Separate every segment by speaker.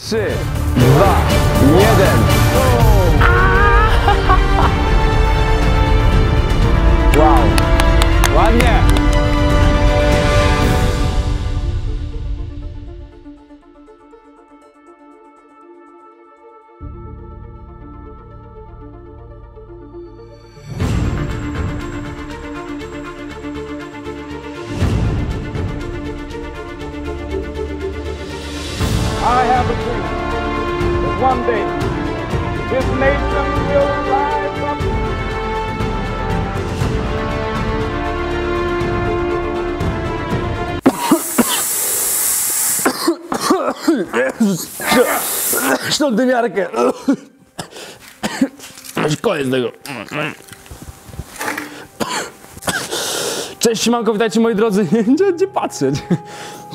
Speaker 1: 3, 2, 1. Wow, ładnie.
Speaker 2: I have a dream that one day this nation will rise up.
Speaker 1: Sztądymiarkę. Koniec tego. Cześć, siemanko, witajcie moi drodzy. Gdzie patrzeć?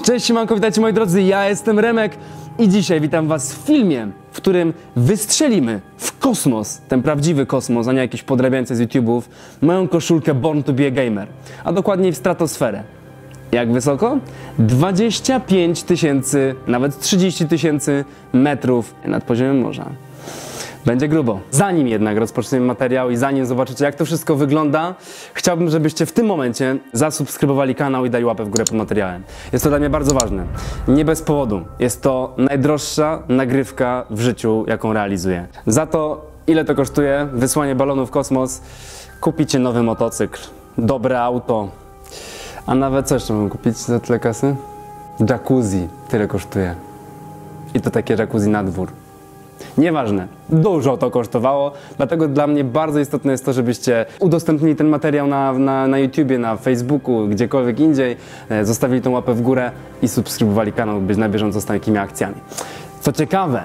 Speaker 1: Cześć, siemanko, witajcie moi drodzy. Ja jestem Remek i dzisiaj witam was w filmie, w którym wystrzelimy w kosmos, ten prawdziwy kosmos, a nie jakieś podrabiające z YouTube'ów, moją koszulkę Born to be a Gamer, a dokładniej w stratosferę. Jak wysoko? 25 tysięcy, nawet 30 tysięcy metrów nad poziomem morza. Będzie grubo. Zanim jednak rozpoczniemy materiał i zanim zobaczycie, jak to wszystko wygląda, chciałbym, żebyście w tym momencie zasubskrybowali kanał i dali łapę w górę pod materiałem. Jest to dla mnie bardzo ważne. Nie bez powodu. Jest to najdroższa nagrywka w życiu, jaką realizuję. Za to, ile to kosztuje, wysłanie balonu w kosmos, kupicie nowy motocykl, dobre auto, a nawet co jeszcze mogę kupić za tyle kasy? Jacuzzi, tyle kosztuje. I to takie jacuzzi na dwór. Nieważne, dużo to kosztowało, dlatego dla mnie bardzo istotne jest to, żebyście udostępnili ten materiał na YouTubie, na Facebooku, gdziekolwiek indziej, zostawili tą łapę w górę i subskrybowali kanał, by być na bieżąco z takimi akcjami. Co ciekawe,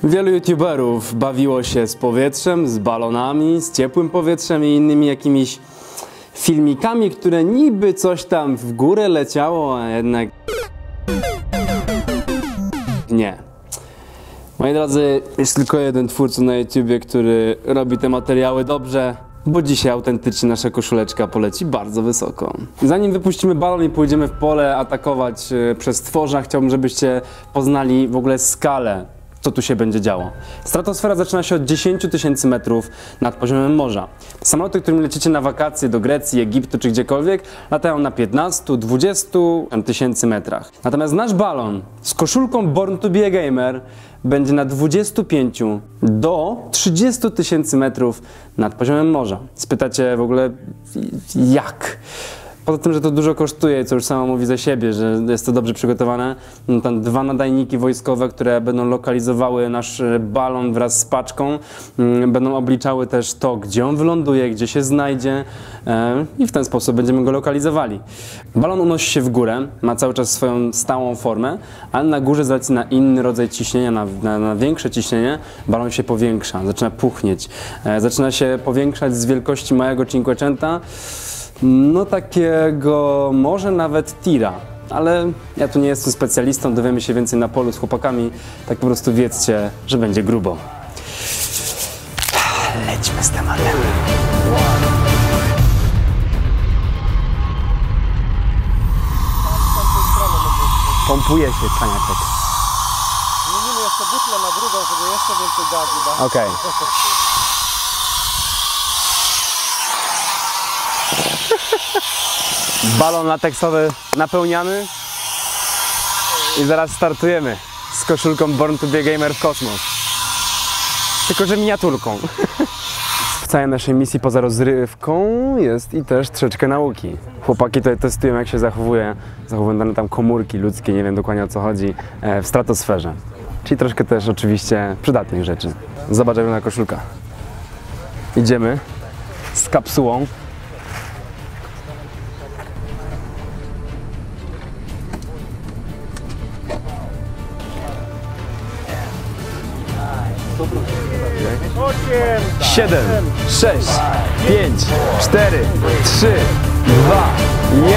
Speaker 1: wielu YouTuberów bawiło się z powietrzem, z balonami, z ciepłym powietrzem i innymi jakimiś filmikami, które niby coś tam w górę leciało, a jednak nie. Moi drodzy, jest tylko jeden twórca na YouTubie, który robi te materiały dobrze, bo dzisiaj autentycznie nasza koszuleczka poleci bardzo wysoko. Zanim wypuścimy balon i pójdziemy w pole atakować przez stworza, chciałbym, żebyście poznali w ogóle skalę, co tu się będzie działo. Stratosfera zaczyna się od 10 tysięcy metrów nad poziomem morza. Samoloty, którymi lecicie na wakacje do Grecji, Egiptu czy gdziekolwiek, latają na 15-20 tysięcy metrach. Natomiast nasz balon z koszulką Born to be a Gamer będzie na 25 do 30 tysięcy metrów nad poziomem morza. Spytacie w ogóle jak? Poza tym, że to dużo kosztuje, co już samo mówi za siebie, że jest to dobrze przygotowane, tam 2 nadajniki wojskowe, które będą lokalizowały nasz balon wraz z paczką, będą obliczały też to, gdzie on wyląduje, gdzie się znajdzie i w ten sposób będziemy go lokalizowali. Balon unosi się w górę, ma cały czas swoją stałą formę, ale na górze z racji na inny rodzaj ciśnienia, na większe ciśnienie, balon się powiększa, zaczyna puchnieć, zaczyna się powiększać z wielkości małego Cinquecenta, no takiego może nawet tira, ale ja tu nie jestem specjalistą, dowiemy się więcej na polu z chłopakami, tak po prostu wiedzcie, że będzie grubo. Lećmy z tematem. Pompuje się cwaniaczek.
Speaker 2: Zmienimy jeszcze butlę na drugą, żeby jeszcze więcej gazu dać.
Speaker 1: Okej. Balon lateksowy napełniamy i zaraz startujemy z koszulką Born to be a Gamer w kosmos. Tylko że miniaturką. W całej naszej misji poza rozrywką jest i też troszeczkę nauki. Chłopaki tutaj testują, jak się zachowują tam komórki ludzkie, nie wiem dokładnie o co chodzi, w stratosferze. Czyli troszkę też oczywiście przydatnych rzeczy. Zobacz, jak na koszulka. Idziemy z kapsułą.
Speaker 2: Osiem,
Speaker 1: 7, 6, 5, 4, 3, 2, 1.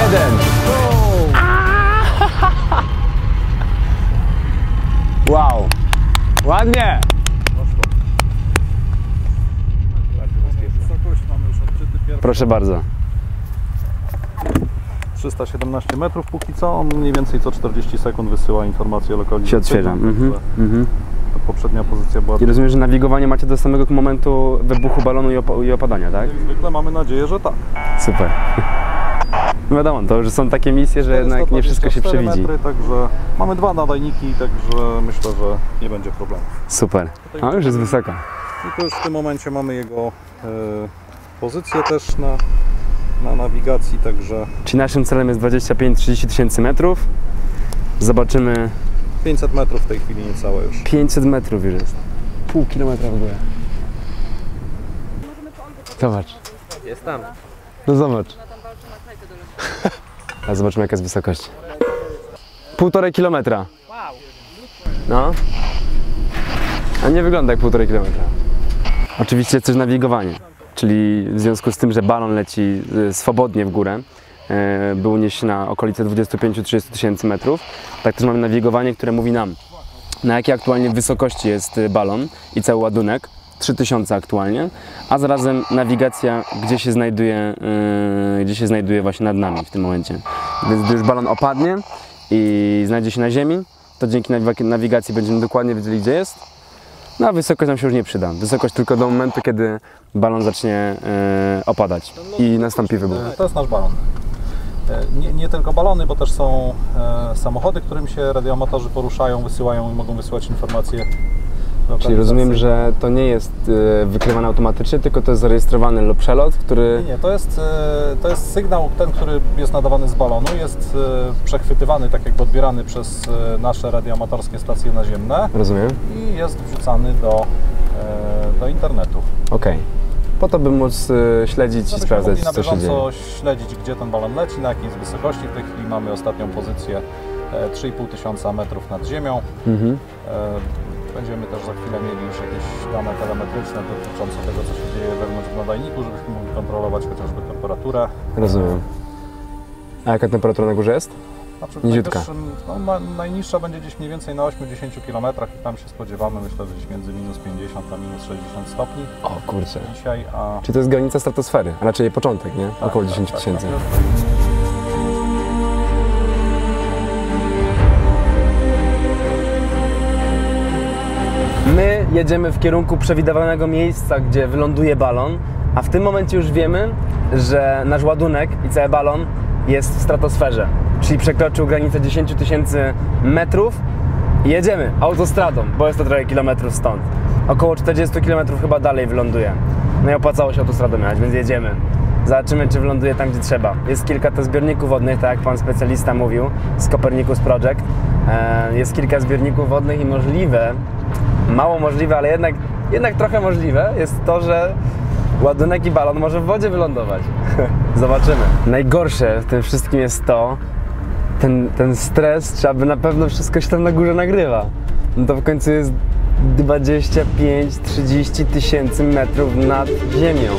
Speaker 1: Wow! Ładnie!
Speaker 2: Wysokość mamy już odczyty pierwszy.
Speaker 1: Proszę bardzo.
Speaker 3: 317 metrów póki co, on mniej więcej co 40 sekund wysyła informację o lokalizacji.
Speaker 1: Się otwiera.
Speaker 3: poprzednia pozycja była.
Speaker 1: I rozumiem, że nawigowanie macie do samego momentu wybuchu balonu i opadania, tak?
Speaker 3: Jak zwykle mamy nadzieję, że tak.
Speaker 1: Super. No wiadomo, to już są takie misje, że jednak nie wszystko się
Speaker 3: 424
Speaker 1: przewidzi.
Speaker 3: metry, także mamy 2 nadajniki, także myślę, że nie będzie problemu.
Speaker 1: Super. A już jest wysoko.
Speaker 3: I tu już w tym momencie mamy jego pozycję też na nawigacji, także
Speaker 1: Czyli naszym celem jest 25-30 tysięcy metrów. Zobaczymy.
Speaker 3: 500 metrów w tej chwili niecałe już.
Speaker 1: 500 metrów już jest. Pół kilometra w górę. Zobacz.
Speaker 4: Jest tam.
Speaker 1: No zobacz. A zobaczymy jaka jest wysokość. 1,5 kilometra. No. A nie wygląda jak 1,5 kilometra. Oczywiście jest też nawigowanie. Czyli w związku z tym, że balon leci swobodnie w górę, był unieść na okolice 25-30 tysięcy metrów, tak też mamy nawigowanie, które mówi nam, na jakiej aktualnie wysokości jest balon i cały ładunek, 3000 aktualnie, a zarazem nawigacja, gdzie się znajduje właśnie nad nami w tym momencie. Więc gdy już balon opadnie i znajdzie się na ziemi, to dzięki nawigacji będziemy dokładnie wiedzieli, gdzie jest. No a wysokość nam się już nie przyda. Wysokość tylko do momentu, kiedy balon zacznie opadać i nastąpi wybuch.
Speaker 3: To jest nasz balon. Nie tylko balony, bo też są samochody, którym się radioamatorzy poruszają, wysyłają i mogą wysyłać informacje.
Speaker 1: Czyli rozumiem, że to nie jest wykrywane automatycznie, tylko to jest zarejestrowany przelot, który...
Speaker 3: Nie, to jest sygnał, ten, który jest nadawany z balonu, jest przechwytywany, tak jakby odbierany przez nasze radioamatorskie stacje naziemne.
Speaker 1: Rozumiem.
Speaker 3: I jest wrzucany do internetu.
Speaker 1: Okej. Po to, by móc śledzić i sprawdzać,
Speaker 3: mogli na
Speaker 1: co się dzieje.
Speaker 3: bieżąco śledzić, gdzie ten balon leci, na jakiej jest wysokości. W tej chwili mamy ostatnią pozycję 3500 metrów nad ziemią. Będziemy też za chwilę mieli już jakieś dane telemetryczne dotyczące tego, co się dzieje wewnątrz w nadajniku, żebyśmy mogli kontrolować chociażby temperaturę.
Speaker 1: Rozumiem. A jaka temperatura na górze jest?
Speaker 3: Znaczy,
Speaker 1: Niziutka.
Speaker 3: Najniższa będzie gdzieś mniej więcej na 8-10 km i tam się spodziewamy, myślę, że gdzieś między minus 50 a minus 60 stopni
Speaker 1: O kurczę.
Speaker 3: dzisiaj, a...
Speaker 1: Czyli to jest granica stratosfery, a raczej jej początek, nie? Około 10 tysięcy. My jedziemy w kierunku przewidywanego miejsca, gdzie wyląduje balon, a w tym momencie już wiemy, że nasz ładunek i cały balon jest w stratosferze, czyli przekroczył granicę 10 tysięcy metrów i jedziemy autostradą, bo jest to trochę kilometrów stąd. Około 40 km chyba dalej wyląduje. No i opłacało się autostradą jechać, więc jedziemy. Zobaczymy, czy wyląduje tam, gdzie trzeba. Jest kilka to zbiorników wodnych, tak jak pan specjalista mówił, z Copernicus Project. Jest kilka zbiorników wodnych i możliwe, mało możliwe, ale jednak trochę możliwe jest to, że ładunek i balon może w wodzie wylądować. Zobaczymy. Najgorsze w tym wszystkim jest to, ten stres, trzeba by na pewno wszystko się tam na górze nagrywa. No to w końcu jest 25-30 tysięcy metrów nad ziemią.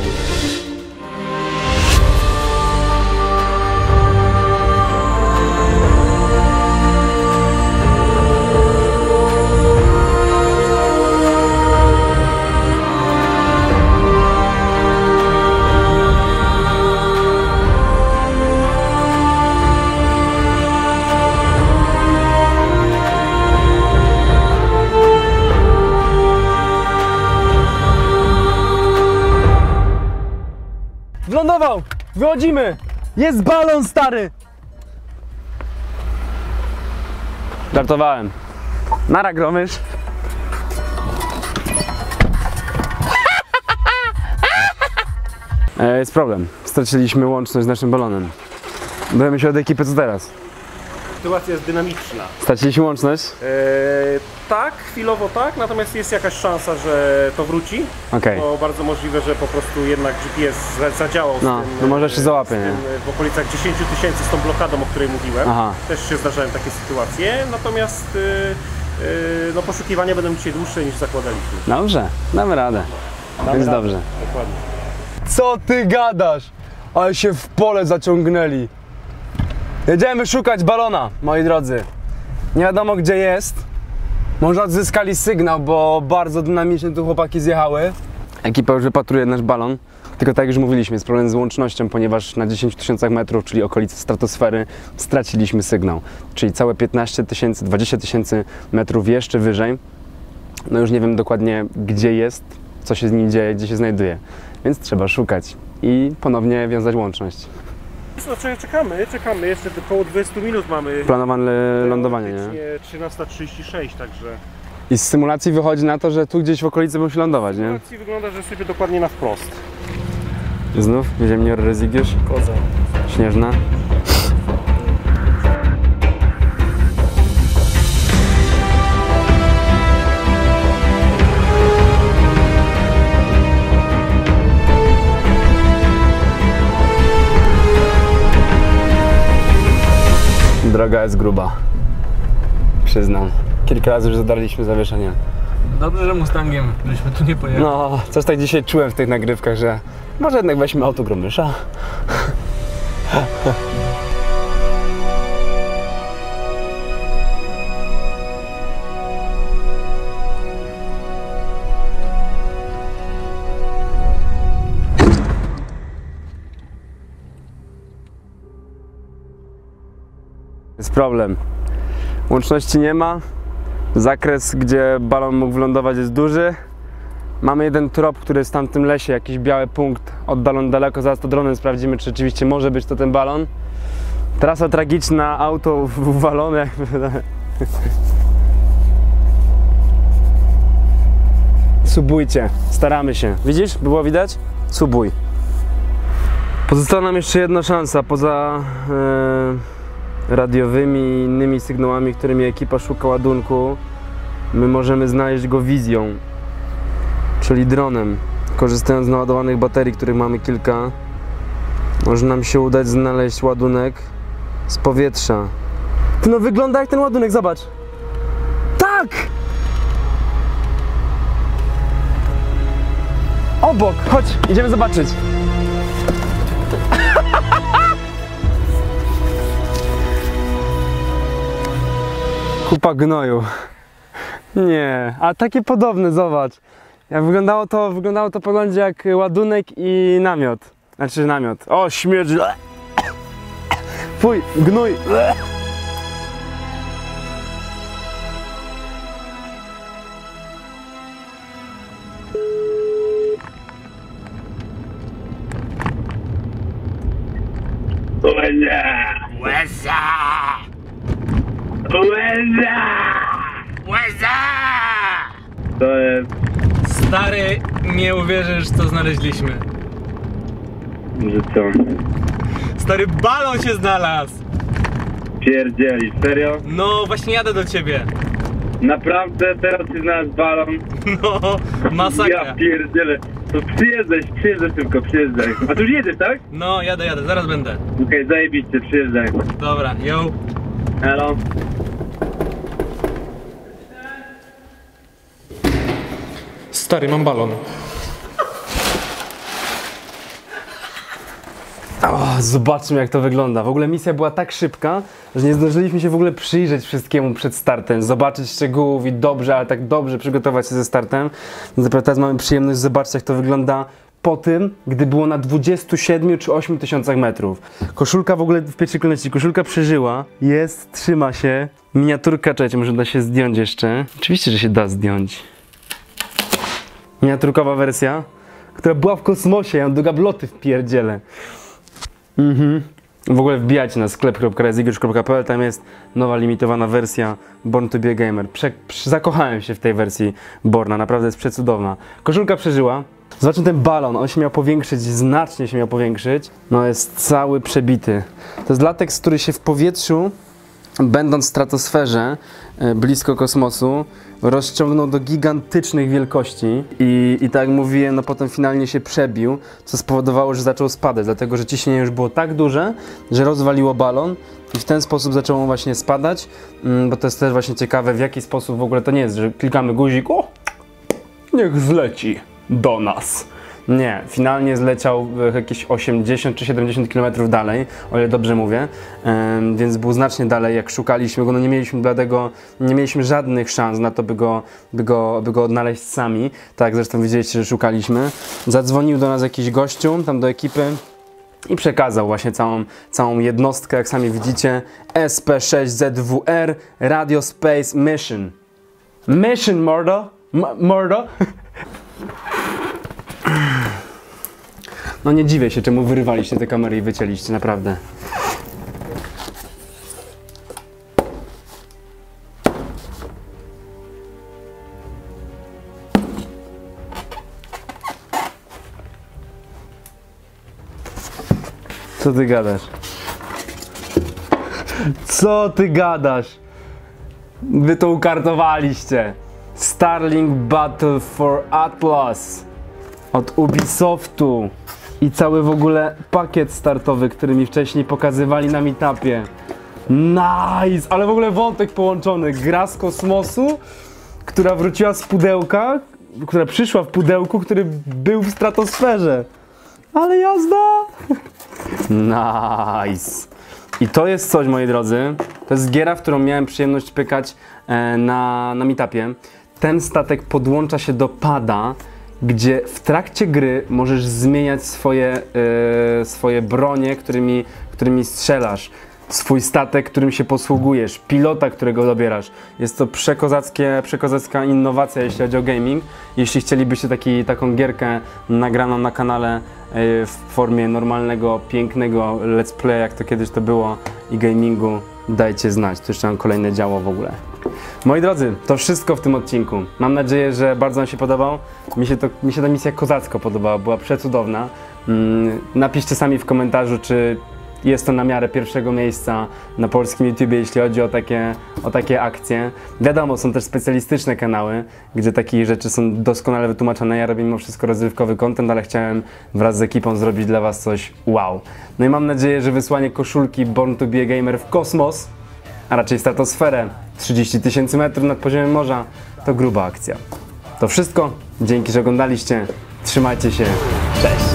Speaker 1: Wylądował! Wychodzimy! Jest balon, stary! Żartowałem. Nara, Gromysz. Jest problem. Straciliśmy łączność z naszym balonem. Dajemy się od ekipy, co teraz?
Speaker 4: Sytuacja jest dynamiczna.
Speaker 1: Straciliśmy łączność?
Speaker 4: Tak, chwilowo tak, natomiast jest jakaś szansa, że to wróci.
Speaker 1: Okej.
Speaker 4: Bo bardzo możliwe, że po prostu jednak GPS zadziałał z
Speaker 1: No,
Speaker 4: tym,
Speaker 1: no może jeszcze załapie, nie?
Speaker 4: w okolicach 10 tysięcy z tą blokadą, o której mówiłem.
Speaker 1: Aha.
Speaker 4: Też się zdarzają takie sytuacje, natomiast no, poszukiwania będą dzisiaj dłuższe niż zakładaliśmy.
Speaker 1: Dobrze, damy radę. Więc
Speaker 4: radę.
Speaker 1: dobrze.
Speaker 4: Dokładnie.
Speaker 1: Co ty gadasz? Ale się w pole zaciągnęli. Jedziemy szukać balona, moi drodzy. Nie wiadomo gdzie jest. Może odzyskali sygnał, bo bardzo dynamicznie tu chłopaki zjechały. Ekipa już wypatruje nasz balon. Tylko tak jak już mówiliśmy, jest problem z łącznością, ponieważ na 10 tysiącach metrów, czyli okolicy stratosfery, straciliśmy sygnał. Czyli całe 15 tysięcy, 20 tysięcy metrów jeszcze wyżej no już nie wiem dokładnie gdzie jest, co się z nim dzieje, gdzie się znajduje. Więc trzeba szukać i ponownie wiązać łączność.
Speaker 4: Znaczy, czekamy, jeszcze około 20 minut mamy.
Speaker 1: Planowane lądowanie, nie?
Speaker 4: 13:36, także...
Speaker 1: I z symulacji wychodzi na to, że tu gdzieś w okolicy musi lądować, nie?
Speaker 4: Sytuacji wygląda, że sypie dokładnie na wprost.
Speaker 1: Znów ziemnior Rezygiusz,
Speaker 4: Koza.
Speaker 1: śnieżna. Droga jest gruba. Przyznam. Kilka razy już zadarliśmy zawieszenie.
Speaker 5: Dobrze, że Mustangiem żeśmy tu nie pojechali.
Speaker 1: No, coś tak dzisiaj czułem w tych nagrywkach, że może jednak weźmy auto Gromysza. Jest problem. Łączności nie ma. Zakres, gdzie balon mógł wylądować, jest duży. Mamy jeden trop, który jest w tamtym lesie, jakiś biały punkt oddalony daleko. Zaraz to dronem sprawdzimy, czy rzeczywiście może być to ten balon. Trasa tragiczna, auto uwalone. Subujcie, staramy się. Widzisz? Było widać? Subuj. Pozostała nam jeszcze jedna szansa, poza radiowymi i innymi sygnałami, którymi ekipa szuka ładunku. My możemy znaleźć go wizją, czyli dronem. Korzystając z naładowanych baterii, których mamy kilka, może nam się udać znaleźć ładunek z powietrza. Ty, no wygląda jak ten ładunek, zobacz! Tak! Obok, chodź, idziemy zobaczyć. Kupa gnoju. Nie, a takie podobne, zobacz. Jak wyglądało to po poglądzie jak ładunek i namiot. Znaczy namiot. O, śmierć. Fuj, gnój.
Speaker 5: To jest... Stary, nie uwierzysz, co znaleźliśmy.
Speaker 6: Że co?
Speaker 5: Stary, balon się znalazł!
Speaker 6: Pierdzieli, serio?
Speaker 5: No, właśnie jadę do ciebie.
Speaker 6: Naprawdę? Teraz się znalazł balon?
Speaker 5: No, masakra.
Speaker 6: Ja pierdzielę. To przyjeżdżaj tylko, przyjeżdżaj. A tu już jedziesz, tak?
Speaker 5: No, jadę, zaraz będę.
Speaker 6: Okej, zajebiście, przyjeżdżaj.
Speaker 5: Dobra, yo.
Speaker 6: Hello.
Speaker 5: Stary, mam balon.
Speaker 1: O, zobaczmy jak to wygląda. W ogóle misja była tak szybka, że nie zdążyliśmy się w ogóle przyjrzeć wszystkiemu przed startem, zobaczyć szczegółów i dobrze, ale tak dobrze przygotować się ze startem. No dopiero teraz mamy przyjemność zobaczyć jak to wygląda po tym, gdy było na 27 czy 8 tysiącach metrów. Koszulka w ogóle w pierwszej kolejności, koszulka przeżyła, jest, trzyma się. Miniaturka, czekajcie, może da się zdjąć jeszcze. Oczywiście, że się da zdjąć. Miniaturkowa wersja, która była w kosmosie, ja mam do gabloty w pierdziele. W ogóle wbijajcie na sklep.rezygiusz.pl, tam jest nowa limitowana wersja Born to be a Gamer. Zakochałem się w tej wersji Borna, naprawdę jest przecudowna. Koszulka przeżyła. Zobaczmy ten balon, on się miał powiększyć, znacznie się miał powiększyć. No jest cały przebity. To jest lateks, który się w powietrzu, będąc w stratosferze, blisko kosmosu, rozciągnął do gigantycznych wielkości i tak jak mówiłem, no potem finalnie się przebił, co spowodowało, że zaczął spadać, dlatego że ciśnienie już było tak duże, że rozwaliło balon i w ten sposób zaczęło właśnie spadać, bo to jest też właśnie ciekawe, w jaki sposób w ogóle to nie jest, że klikamy guzik, o, niech zleci do nas. Nie, finalnie zleciał jakieś 80 czy 70 km dalej, o ile dobrze mówię, więc był znacznie dalej, jak szukaliśmy go, no nie mieliśmy bladego, nie mieliśmy żadnych szans na to, by go odnaleźć sami, tak zresztą widzieliście, że szukaliśmy. Zadzwonił do nas jakiś gościu, tam do ekipy i przekazał właśnie całą jednostkę, jak sami widzicie, SP6ZWR Radio Space Mission. Mission, mordo! Mordo? No nie dziwię się, czemu wyrywaliście te kamery i wycięliście, naprawdę. Co ty gadasz? Co ty gadasz? Wy to ukartowaliście. Starlink Battle for Atlas od Ubisoftu i cały w ogóle pakiet startowy, który mi wcześniej pokazywali na meetupie. Nice! Ale w ogóle wątek połączony. Gra z kosmosu, która wróciła z pudełka, która przyszła w pudełku, który był w stratosferze. Ale jazda! Nice! I to jest coś, moi drodzy. To jest giera, w którą miałem przyjemność pykać na meetupie. Ten statek podłącza się do pada, gdzie w trakcie gry możesz zmieniać swoje bronie, którymi strzelasz. Swój statek, którym się posługujesz, pilota, którego dobierasz. Jest to przekozacka innowacja, jeśli chodzi o gaming. Jeśli chcielibyście taką gierkę nagraną na kanale w formie normalnego, pięknego let's play, jak to kiedyś to było, i gamingu, dajcie znać. Tu jeszcze mam kolejne działo w ogóle. Moi drodzy, to wszystko w tym odcinku. Mam nadzieję, że bardzo Wam się podobał. Mi się ta misja kozacko podobała, była przecudowna. Napiszcie sami w komentarzu, czy jest to na miarę pierwszego miejsca na polskim YouTubie, jeśli chodzi o takie akcje. Wiadomo, są też specjalistyczne kanały, gdzie takie rzeczy są doskonale wytłumaczone. Ja robię mimo wszystko rozrywkowy content, ale chciałem wraz z ekipą zrobić dla Was coś wow. No i mam nadzieję, że wysłanie koszulki Born to be a Gamer w kosmos, a raczej stratosferę, 30 000 metrów nad poziomem morza, to gruba akcja. To wszystko. Dzięki, że oglądaliście. Trzymajcie się. Cześć.